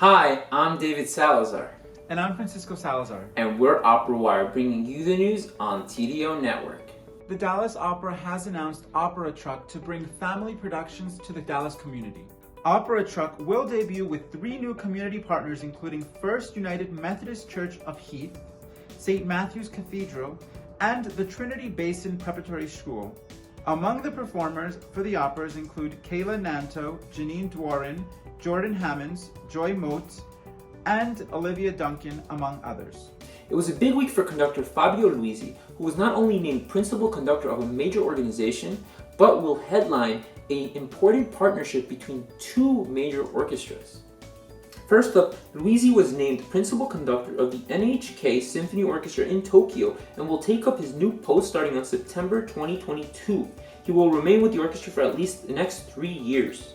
Hi, I'm David Salazar. And I'm Francisco Salazar. And we're Operawire, bringing you the news on TDO Network. The Dallas Opera has announced Opera Truck to bring family productions to the Dallas community. Opera Truck will debut with 3 new community partners, including First United Methodist Church of Heath, St. Matthew's Cathedral, and the Trinity Basin Preparatory School. Among the performers for the operas include Kayla Nanto, Janine Dwarin, Jordan Hammonds, Joy Mote, and Olivia Duncan, among others. It was a big week for conductor Fabio Luisi, who was not only named principal conductor of a major organization, but will headline an important partnership between 2 major orchestras. First up, Luisi was named principal conductor of the NHK Symphony Orchestra in Tokyo and will take up his new post starting on September 2022. He will remain with the orchestra for at least the next 3 years.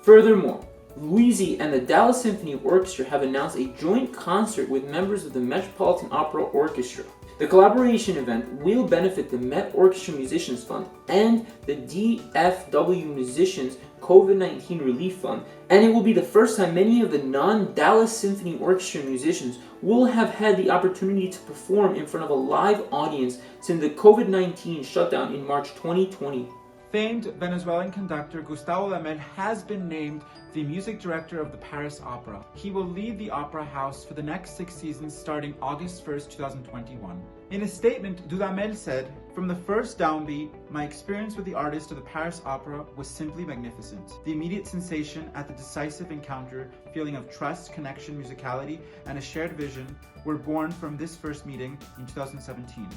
Furthermore, Luisi and the Dallas Symphony Orchestra have announced a joint concert with members of the Metropolitan Opera Orchestra. The collaboration event will benefit the Met Orchestra Musicians Fund and the DFW Musicians COVID-19 Relief Fund, and it will be the first time many of the non-Dallas Symphony Orchestra musicians will have had the opportunity to perform in front of a live audience since the COVID-19 shutdown in March 2020. Famed Venezuelan conductor Gustavo has been named the music director of the Paris Opera. He will lead the Opera House for the next 6 seasons starting August 1st, 2021. In a statement, Dudamel said, "From the first downbeat, my experience with the artist of the Paris Opera was simply magnificent. The immediate sensation at the decisive encounter, feeling of trust, connection, musicality, and a shared vision were born from this first meeting in 2017.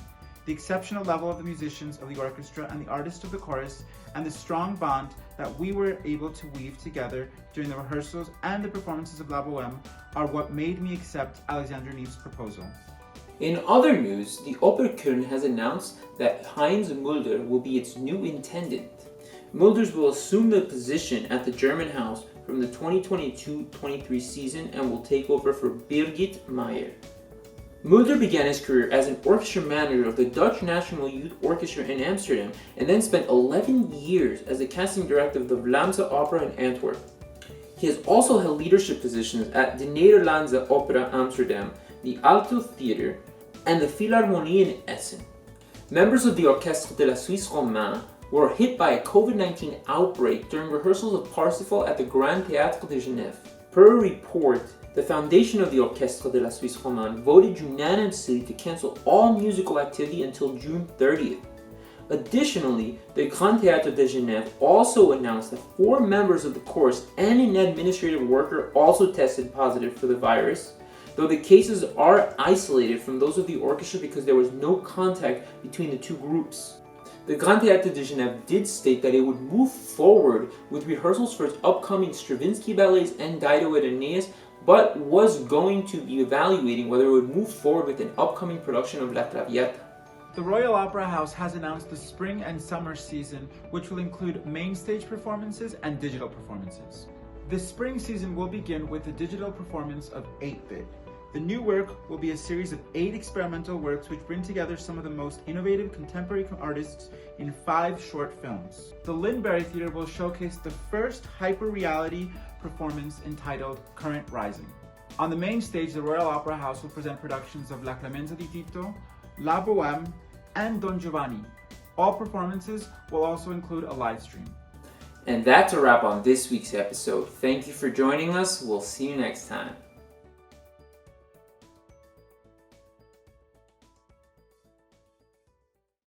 The exceptional level of the musicians of the orchestra and the artist of the chorus, and the strong bond that we were able to weave together during the rehearsals and the performances of La Bohème are what made me accept Alexandre Neve's proposal." In other news, the Oper Köln has announced that Heinz Mulder will be its new intendant. Mulders will assume the position at the German House from the 2022-23 season and will take over for Birgit Meyer. Mulder began his career as an orchestra manager of the Dutch National Youth Orchestra in Amsterdam and then spent 11 years as the casting director of the Vlaamse Opera in Antwerp. He has also held leadership positions at the Nederlandse Opera Amsterdam, the Alto Theater, and the Philharmonie in Essen. Members of the Orchestre de la Suisse Romande were hit by a COVID-19 outbreak during rehearsals of Parsifal at the Grand Théâtre de Genève. Per a report, the foundation of the Orchestre de la Suisse Romande voted unanimously to cancel all musical activity until June 30th. Additionally, the Grand Théâtre de Genève also announced that 4 members of the chorus and an administrative worker also tested positive for the virus, though the cases are isolated from those of the orchestra because there was no contact between the 2 groups. The Grand Théâtre de Genève did state that it would move forward with rehearsals for its upcoming Stravinsky ballets and Dido et Aeneas, but was going to be evaluating whether it would move forward with an upcoming production of La Traviata. The Royal Opera House has announced the spring and summer season, which will include main stage performances and digital performances. The spring season will begin with the digital performance of 8-Bit. The new work will be a series of 8 experimental works which bring together some of the most innovative contemporary artists in 5 short films. The Lindbergh Theatre will showcase the first hyper-reality performance entitled Current Rising. On the main stage, the Royal Opera House will present productions of La Clemenza di Tito, La Bohème, and Don Giovanni. All performances will also include a live stream. And that's a wrap on this week's episode. Thank you for joining us. We'll see you next time.